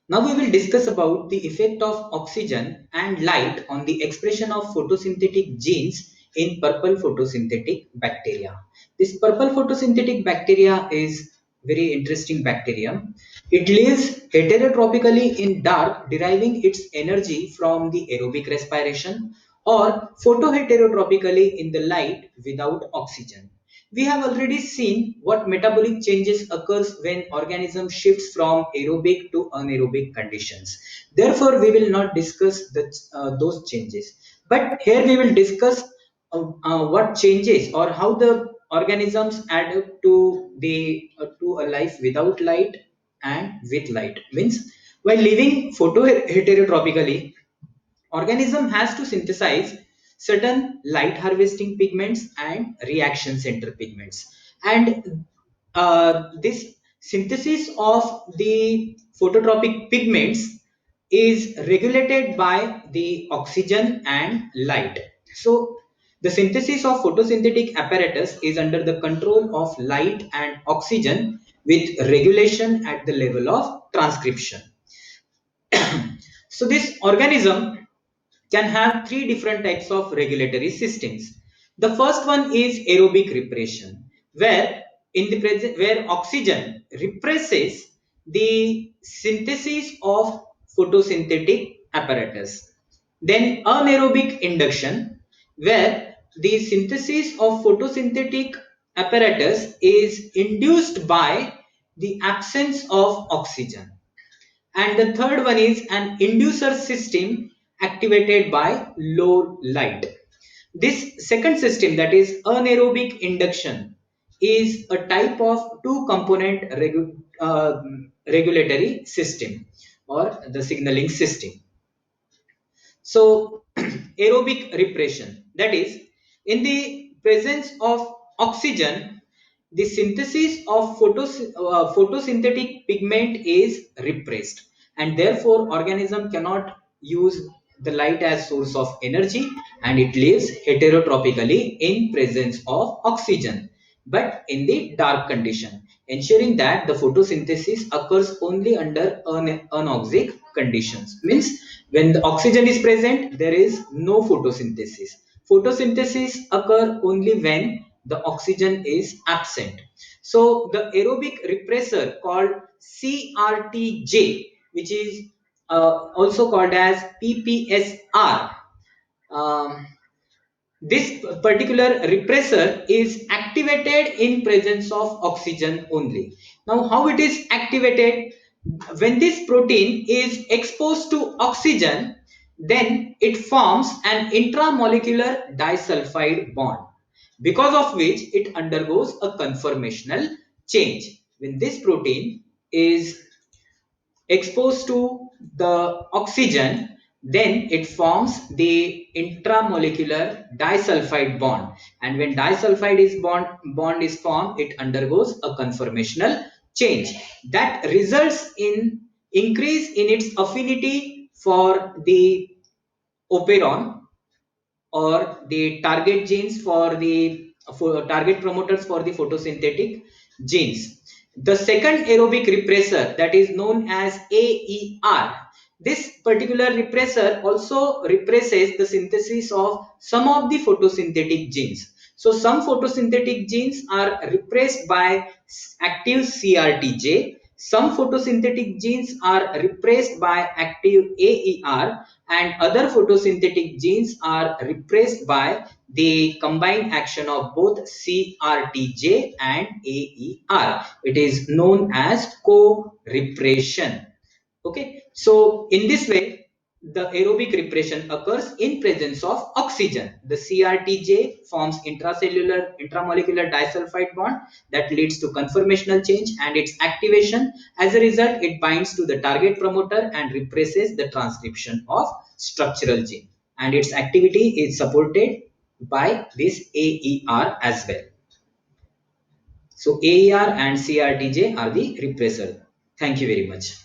Now we will discuss about the effect of oxygen and light on the expression of photosynthetic genes in purple photosynthetic bacteria. This purple photosynthetic bacteria is very interesting bacterium. It lives heterotropically in dark, deriving its energy from the aerobic respiration, or photoheterotropically in the light without oxygen. We have already seen what metabolic changes occurs when organism shifts from aerobic to anaerobic conditions. Therefore, we will not discuss those changes. But here we will discuss what changes or how the organisms adapt to the to a life without light and with light. Means while living photoheterotropically, organism has to synthesize certain light harvesting pigments and reaction center pigments, and this synthesis of the phototropic pigments is regulated by the oxygen and light. So the synthesis of photosynthetic apparatus is under the control of light and oxygen, with regulation at the level of transcription. So this organism can have three different types of regulatory systems. The first one is aerobic repression, where in the present where oxygen represses the synthesis of photosynthetic apparatus. Then anaerobic induction, where the synthesis of photosynthetic apparatus is induced by the absence of oxygen. And the third one is an inducer system activated by low light. This second system, that is anaerobic induction, is a type of two component regulatory system or the signaling system. So aerobic repression, that is in the presence of oxygen, the synthesis of photosynthetic pigment is repressed, and therefore organism cannot use the light as source of energy, and it lives heterotropically in presence of oxygen but in the dark condition, ensuring that the photosynthesis occurs only under anoxic conditions. Means when the oxygen is present, there is no photosynthesis. Photosynthesis occur only when the oxygen is absent. So the aerobic repressor called CRTJ, which is also called as PPSR, um, this particular repressor is activated in presence of oxygen only. Now, how it is activated? When this protein is exposed to oxygen, then it forms an intramolecular disulfide bond, because of which it undergoes a conformational change. When this protein is exposed to the oxygen, then it forms the intramolecular disulfide bond, and when disulfide bond is formed, it undergoes a conformational change that results in increase in its affinity for the operon, or the target genes for target promoters for the photosynthetic genes. The second aerobic repressor, that is known as AER. This particular repressor also represses the synthesis of some of the photosynthetic genes. So some photosynthetic genes are repressed by active CRTJ. Some photosynthetic genes are repressed by active AER, and other photosynthetic genes are repressed by the combined action of both CRTJ and AER. It is known as co-repression. Okay, so in this way, the aerobic repression occurs in presence of oxygen. The CRTJ forms intramolecular disulfide bond that leads to conformational change and its activation. As a result, it binds to the target promoter and represses the transcription of structural gene, and its activity is supported by this AER as well. So AER and CRTJ are the repressor. Thank you very much.